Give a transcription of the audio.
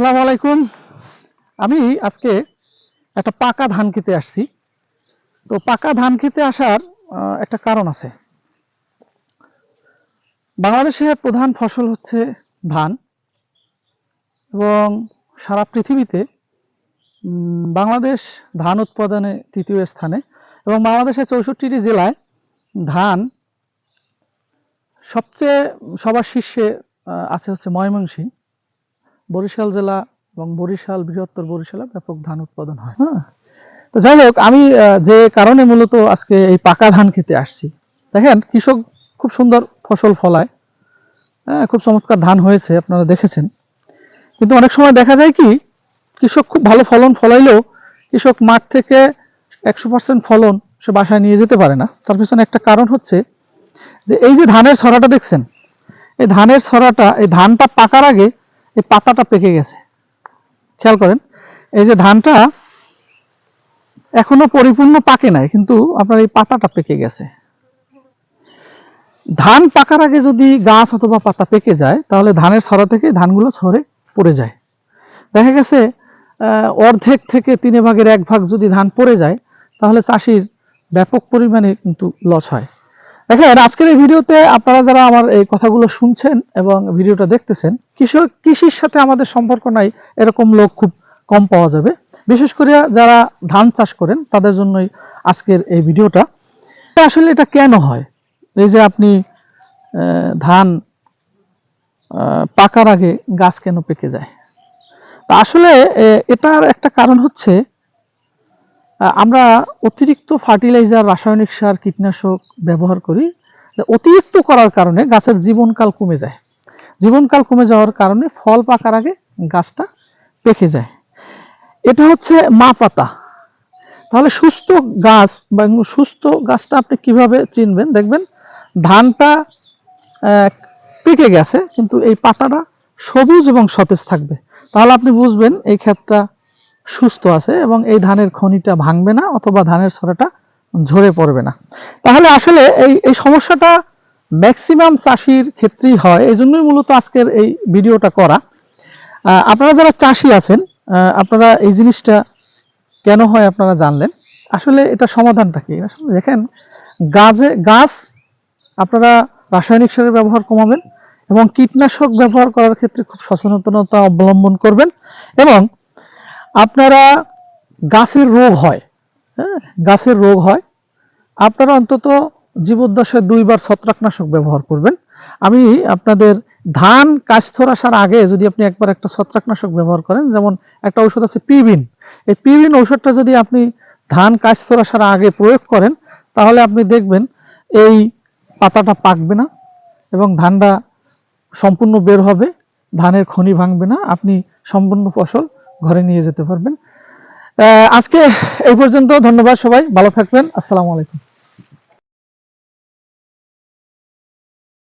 আসসালামু আলাইকুম। আমি আজকে একটা পাকা ধান খেতে আসছি। তো পাকা ধান খেতে আসার একটা কারণ আছে। বাংলাদেশের প্রধান ফসল হচ্ছে ধান এবং সারা পৃথিবীতে বাংলাদেশ ধান উৎপাদনে তৃতীয় স্থানে এবং বাংলাদেশের 64টি জেলায় ধান সবচেয়ে সবার শীর্ষে আছে হচ্ছে ময়মনসিংহ, বরিশাল জেলা এবং বরিশাল বৃহত্তর বরিশালে ব্যাপক ধান উৎপাদন হয়। তো যাই হোক, আমি যে কারণে মূলত আজকে এই পাকা ধান খেতে আসছি, দেখেন কৃষক খুব সুন্দর ফসল ফলায়, খুব চমৎকার ধান হয়েছে, আপনারা দেখেছেন। কিন্তু অনেক সময় দেখা যায় কি, কৃষক খুব ভালো ফলন ফলাইলেও কৃষক মাঠ থেকে 100% ফলন সে বাসায় নিয়ে যেতে পারে না। তার পিছনে একটা কারণ হচ্ছে যে এই যে ধানের ছড়াটা দেখছেন, এই ধানের ছড়াটা, এই ধানটা পাকার আগে এই পাতাটা পেকে গেছে। খেয়াল করেন, এই যে ধানটা এখনো পরিপূর্ণ পাকে নাই, কিন্তু আপনার এই পাতাটা পেকে গেছে। ধান পাকার আগে যদি গাছ অথবা পাতা পেকে যায়, তাহলে ধানের ছড়া থেকে ধানগুলো ছড়ে পড়ে যায়। দেখা গেছে অর্ধেক থেকে 1/3 যদি ধান পড়ে যায়, তাহলে চাষির ব্যাপক পরিমাণে কিন্তু লস হয়। দেখেন, আজকের এই ভিডিওতে আপনারা যারা আমার এই কথাগুলো শুনছেন এবং ভিডিওটা দেখতেছেন, কৃষির সাথে আমাদের সম্পর্ক নাই এরকম লোক খুব কম পাওয়া যাবে। বিশেষ করে যারা ধান চাষ করেন তাদের জন্যই আজকের এই ভিডিওটা। আসলে এটা কেন হয়, এই যে আপনি ধান পাকার আগে গাছ কেন পেকে যায়? তা আসলে এটার একটা কারণ হচ্ছে আমরা অতিরিক্ত ফার্টিলাইজার, রাসায়নিক সার, কীটনাশক ব্যবহার করি। অতিরিক্ত করার কারণে গাছের জীবনকাল কমে যায়। জীবনকাল কমে যাওয়ার কারণে ফল পাকার আগে গাছটা পেকে যায়। এটা হচ্ছে মা পাতা। তাহলে সুস্থ গাছ বা সুস্থ গাছটা আপনি কিভাবে চিনবেন? দেখবেন ধানটা পেকে গেছে, কিন্তু এই পাতাটা সবুজ এবং সতেজ থাকবে। তাহলে আপনি বুঝবেন এই ক্ষেতটা সুস্থ আছে এবং এই ধানের খনিটা ভাঙবে না অথবা ধানের ছড়াটা ঝরে পড়বে না। তাহলে আসলে এই সমস্যাটা ম্যাক্সিমাম চাষির ক্ষেত্রেই হয়। এই জন্যই মূলত আজকের এই ভিডিওটা করা। আপনারা যারা চাষি আছেন, আপনারা এই জিনিসটা কেন হয় আপনারা জানলেন। আসলে এটা সমাধানটা কি? আসলে দেখেন, গাছ আপনারা রাসায়নিক সারের ব্যবহার কমাবেন এবং কীটনাশক ব্যবহার করার ক্ষেত্রে খুব সচেতনতা অবলম্বন করবেন। এবং আপনারা গাছের রোগ হয়, গাছের রোগ হয়, আপনারা অন্তত জীবদ্দশায় 2 বার ছত্রাকনাশক ব্যবহার করবেন। আমি আপনাদের ধান কাশথর আসার আগে যদি আপনি একবার একটা ছত্রাকনাশক ব্যবহার করেন, যেমন একটা ঔষধ আছে পিবিন, এই পিবিন ঔষধটা যদি আপনি ধান কাশথর আসার আগে প্রয়োগ করেন, তাহলে আপনি দেখবেন এই পাতাটা পাকবে না এবং ধানটা সম্পূর্ণ বের হবে, ধানের খনি ভাঙবে না, আপনি সম্পূর্ণ ফসল ঘরে নিয়ে যেতে পারবেন। আজকে এই পর্যন্ত। ধন্যবাদ, সবাই ভালো থাকবেন। আসসালামু আলাইকুম।